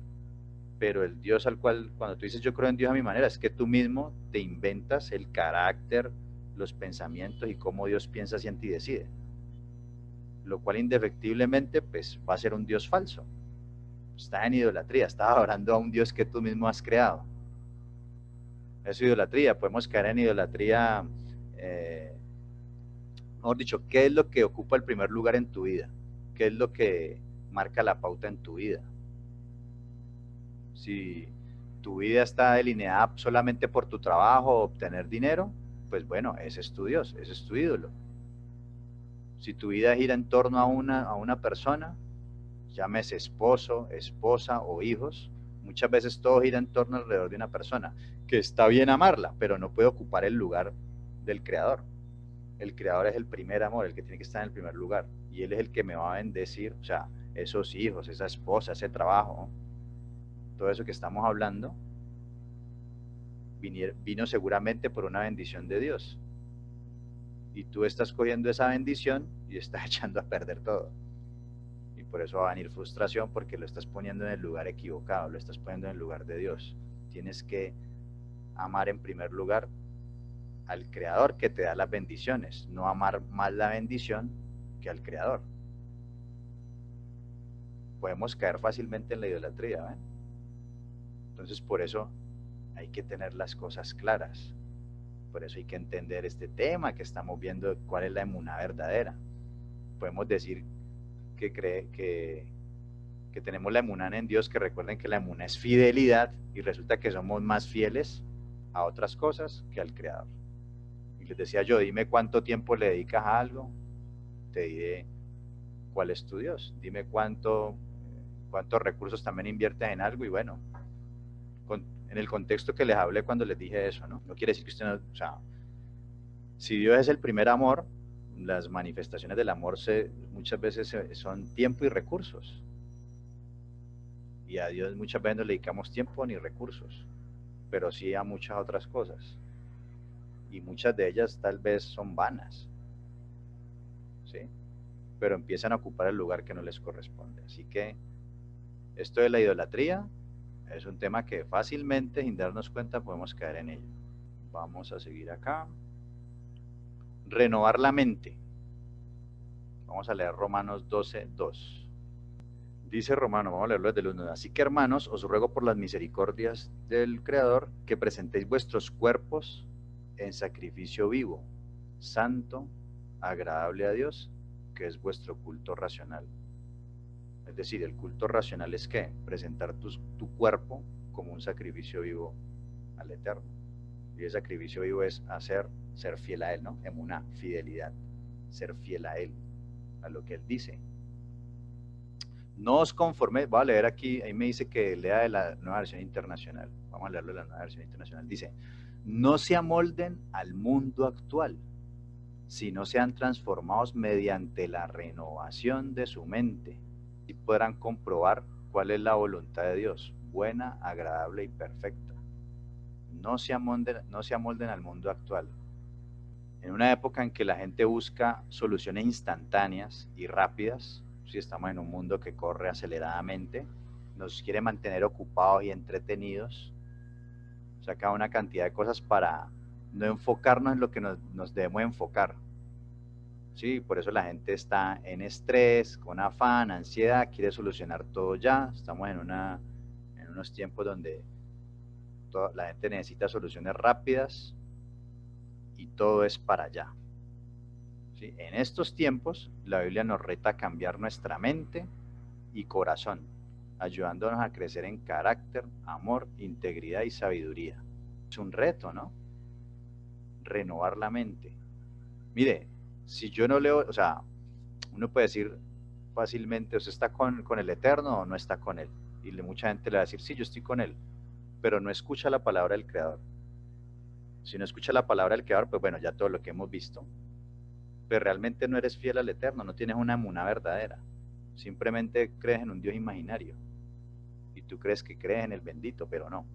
pero el Dios al cual, cuando tú dices yo creo en Dios a mi manera, es que tú mismo te inventas el carácter, los pensamientos y cómo Dios piensa, siente y decide. Lo cual indefectiblemente pues va a ser un Dios falso. Estás en idolatría, estás adorando a un Dios que tú mismo has creado. Eso es idolatría. Podemos caer en idolatría, mejor dicho, ¿qué es lo que ocupa el primer lugar en tu vida? ¿Qué es lo que marca la pauta en tu vida? Si tu vida está delineada solamente por tu trabajo o obtener dinero, pues bueno, ese es tu Dios, ese es tu ídolo. Si tu vida gira en torno a una persona, llámese esposo, esposa o hijos, muchas veces todo gira en torno alrededor de una persona, que está bien amarla, pero no puede ocupar el lugar del Creador. El Creador es el primer amor, el que tiene que estar en el primer lugar, y Él es el que me va a bendecir, o sea, esos hijos, esa esposa, ese trabajo, todo eso que estamos hablando, vino seguramente por una bendición de Dios, y tú estás cogiendo esa bendición y estás echando a perder todo. Y por eso va a venir frustración, porque lo estás poniendo en el lugar equivocado, lo estás poniendo en el lugar de Dios. Tienes que amar en primer lugar al Creador que te da las bendiciones, no amar más la bendición que al Creador. Podemos caer fácilmente en la idolatría, ¿ven? Entonces por eso hay que tener las cosas claras, por eso hay que entender este tema que estamos viendo, cuál es la emuná verdadera. Podemos decir que tenemos la emuná en Dios, que recuerden que la emuná es fidelidad, y resulta que somos más fieles a otras cosas que al Creador. Y les decía yo, dime cuánto tiempo le dedicas a algo, te diré cuál es tu Dios. Dime cuántos recursos también inviertes en algo, y bueno, en el contexto que les hablé cuando les dije eso, ¿no? No quiere decir que usted no, o sea, si Dios es el primer amor, las manifestaciones del amor muchas veces son tiempo y recursos. Y a Dios muchas veces no le dedicamos tiempo ni recursos, pero sí a muchas otras cosas. Y muchas de ellas tal vez son vanas, ¿sí? Pero empiezan a ocupar el lugar que no les corresponde. Así que esto de la idolatría es un tema que fácilmente, sin darnos cuenta, podemos caer en ello. Vamos a seguir acá. Renovar la mente. Vamos a leer Romanos 12:2. Dice Romano, vamos a leerlo desde el 1. Así que, hermanos, os ruego por las misericordias del Creador que presentéis vuestros cuerpos en sacrificio vivo, santo, agradable a Dios, que es vuestro culto racional. Es decir, el culto racional es ¿qué? Presentar tu cuerpo como un sacrificio vivo al Eterno. Y el sacrificio vivo es ser fiel a Él, ¿no? Emuná, fidelidad, ser fiel a Él, a lo que Él dice. No os conforméis, voy a leer aquí, ahí me dice que lea de la Nueva Versión Internacional. Vamos a leerlo de la Nueva Versión Internacional. Dice, no se amolden al mundo actual, si no sean transformados mediante la renovación de su mente, y podrán comprobar cuál es la voluntad de Dios, buena, agradable y perfecta. No se amolden al mundo actual. En una época en que la gente busca soluciones instantáneas y rápidas, si estamos en un mundo que corre aceleradamente, nos quiere mantener ocupados y entretenidos, saca una cantidad de cosas para no enfocarnos en lo que nos debemos enfocar. Sí, por eso la gente está en estrés, con afán, ansiedad, quiere solucionar todo ya. Estamos en unos tiempos donde la gente necesita soluciones rápidas y todo es para allá. ¿Sí? En estos tiempos, la Biblia nos reta a cambiar nuestra mente y corazón, ayudándonos a crecer en carácter, amor, integridad y sabiduría. Es un reto, ¿no? Renovar la mente. Mire, si yo no leo, o sea, uno puede decir fácilmente, ¿usted está con el Eterno o no está con Él? Y mucha gente le va a decir, sí, yo estoy con Él, pero no escucha la palabra del Creador. Si no escucha la palabra del Creador, pues bueno, ya todo lo que hemos visto, pero realmente no eres fiel al Eterno, no tienes una emuná verdadera, simplemente crees en un Dios imaginario, y tú crees que crees en el bendito, pero no.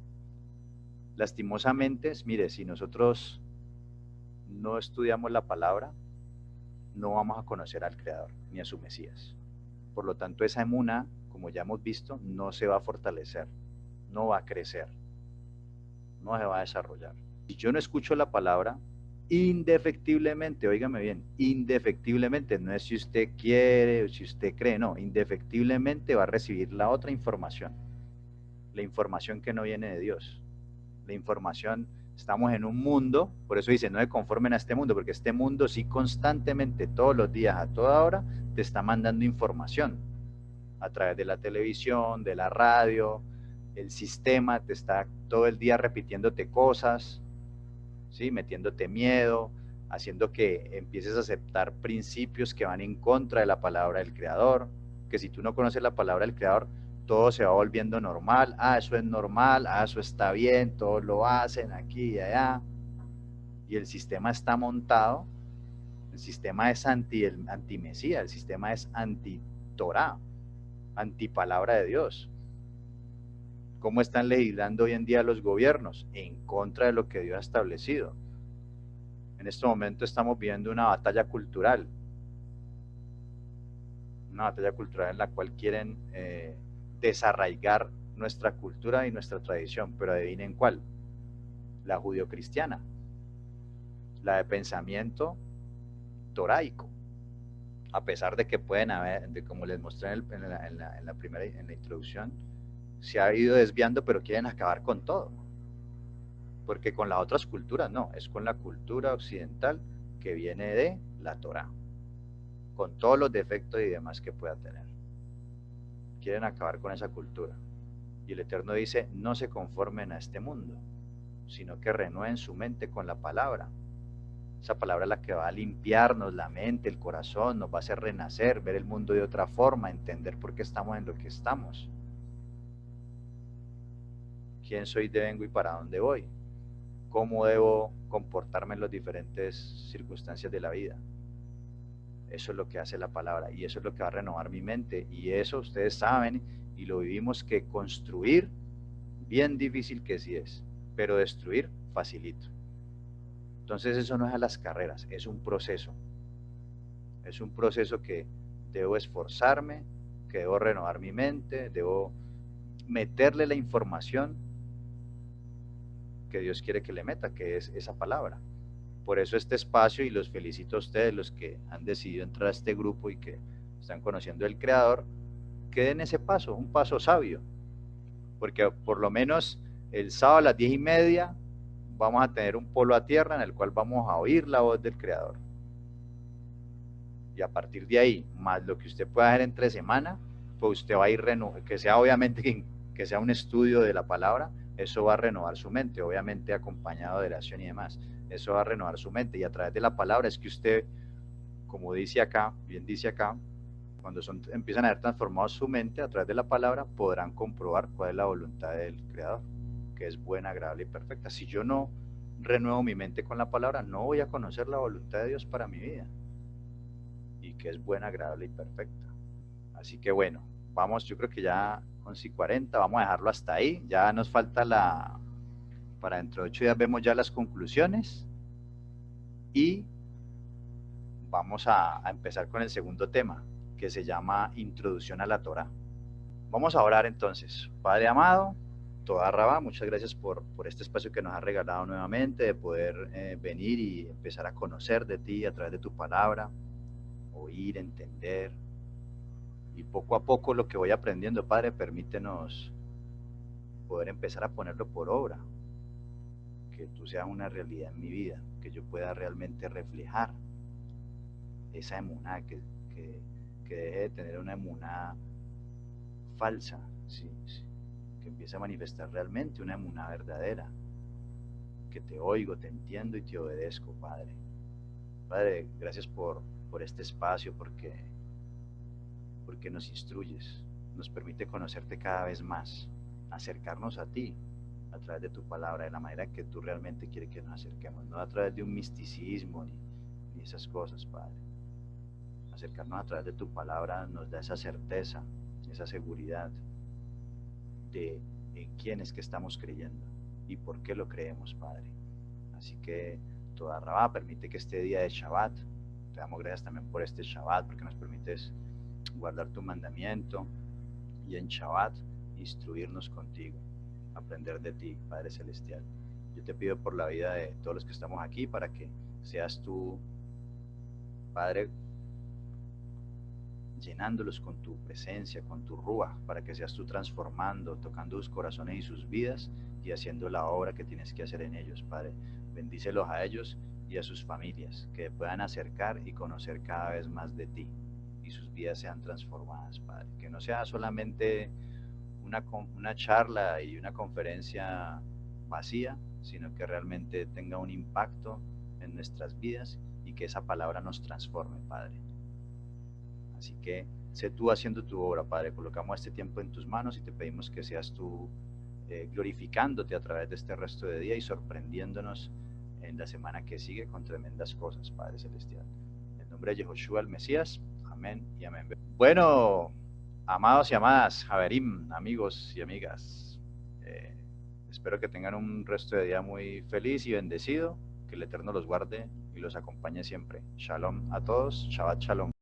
Lastimosamente, mire, si nosotros no estudiamos la palabra, no vamos a conocer al Creador, ni a su Mesías. Por lo tanto, esa emuná, como ya hemos visto, no se va a fortalecer, no va a crecer, no se va a desarrollar. Si yo no escucho la palabra, indefectiblemente, óigame bien, indefectiblemente, no es si usted quiere o si usted cree, no, indefectiblemente va a recibir la otra información, la información que no viene de Dios, la información, estamos en un mundo, por eso dice, no se conformen a este mundo, porque este mundo sí constantemente, todos los días, a toda hora, te está mandando información, a través de la televisión, de la radio, el sistema te está todo el día repitiéndote cosas, ¿sí? Metiéndote miedo, haciendo que empieces a aceptar principios que van en contra de la palabra del Creador, que si tú no conoces la palabra del Creador, todo se va volviendo normal, eso es normal, eso está bien, todos lo hacen aquí y allá, y el sistema está montado, el sistema es anti-Mesías, el sistema es anti-Torah, antipalabra de Dios. ¿Cómo están legislando hoy en día los gobiernos? En contra de lo que Dios ha establecido. En este momento estamos viviendo una batalla cultural en la cual quieren desarraigar nuestra cultura y nuestra tradición, pero adivinen cuál, la judio-cristiana, la de pensamiento toraico, a pesar de que pueden haber, como les mostré en la introducción, se ha ido desviando, pero quieren acabar con todo, porque con las otras culturas no, es con la cultura occidental que viene de la Torá, con todos los defectos y demás que pueda tener. Quieren acabar con esa cultura. Y el Eterno dice, no se conformen a este mundo, sino que renueven su mente con la palabra. Esa palabra es la que va a limpiarnos la mente, el corazón, nos va a hacer renacer, ver el mundo de otra forma, entender por qué estamos en lo que estamos. ¿Quién soy, de vengo y para dónde voy? ¿Cómo debo comportarme en las diferentes circunstancias de la vida? Eso es lo que hace la palabra y eso es lo que va a renovar mi mente. Y eso ustedes saben y lo vivimos, que construir, bien difícil que sí es, pero destruir, facilito. Entonces eso no es a las carreras, es un proceso. Es un proceso que debo esforzarme, que debo renovar mi mente, debo meterle la información que Dios quiere que le meta, que es esa palabra. Por eso este espacio, y los felicito a ustedes, los que han decidido entrar a este grupo y que están conociendo el Creador, que den ese paso, un paso sabio, porque por lo menos el sábado a las 10:30 vamos a tener un polo a tierra en el cual vamos a oír la voz del Creador. Y a partir de ahí, más lo que usted pueda hacer entre semana, pues usted va a ir, que sea obviamente que sea un estudio de la palabra, eso va a renovar su mente, obviamente acompañado de oración y demás. Eso va a renovar su mente, y a través de la palabra es que usted, como dice acá, bien dice acá, cuando empiezan a haber transformado su mente a través de la palabra, podrán comprobar cuál es la voluntad del Creador, que es buena, agradable y perfecta. Si yo no renuevo mi mente con la palabra, no voy a conocer la voluntad de Dios para mi vida, y que es buena, agradable y perfecta. Así que bueno, vamos, yo creo que ya 11:40, vamos a dejarlo hasta ahí, ya nos falta para dentro de 8 días vemos ya las conclusiones, y vamos a empezar con el segundo tema, que se llama Introducción a la Torá. Vamos a orar entonces. Padre amado, Toda Rabá, muchas gracias por este espacio que nos has regalado nuevamente, de poder venir y empezar a conocer de ti a través de tu palabra, oír, entender, y poco a poco lo que voy aprendiendo, Padre, permítenos poder empezar a ponerlo por obra, que tú seas una realidad en mi vida, que yo pueda realmente reflejar esa emuná, que deje de tener una emuná falsa, sí, que empiece a manifestar realmente una emuná verdadera, que te oigo, te entiendo y te obedezco, Padre. Padre, gracias por este espacio, porque nos instruyes, nos permite conocerte cada vez más, acercarnos a ti a través de tu palabra, de la manera que tú realmente quieres que nos acerquemos, no a través de un misticismo ni esas cosas, Padre. Acercarnos a través de tu palabra nos da esa certeza, esa seguridad de en quién es que estamos creyendo y por qué lo creemos, Padre. Así que Toda Rabá, permite que este día de Shabbat, te damos gracias también por este Shabbat, porque nos permites guardar tu mandamiento y en Shabbat instruirnos contigo, aprender de ti, Padre Celestial. Yo te pido por la vida de todos los que estamos aquí, para que seas tú, Padre, llenándolos con tu presencia, con tu rúa, para que seas tú transformando, tocando sus corazones y sus vidas y haciendo la obra que tienes que hacer en ellos, Padre. Bendícelos a ellos y a sus familias, que puedan acercar y conocer cada vez más de ti y sus vidas sean transformadas, Padre. Que no sea solamente una charla y una conferencia vacía, sino que realmente tenga un impacto en nuestras vidas y que esa palabra nos transforme, Padre. Así que sé tú haciendo tu obra, Padre. Colocamos este tiempo en tus manos y te pedimos que seas tú glorificándote a través de este resto de día y sorprendiéndonos en la semana que sigue con tremendas cosas, Padre Celestial. En el nombre de Yehoshua el Mesías, amén y amén. Bueno, amados y amadas, Javerim, amigos y amigas, espero que tengan un resto de día muy feliz y bendecido, que el Eterno los guarde y los acompañe siempre. Shalom a todos, Shabbat Shalom.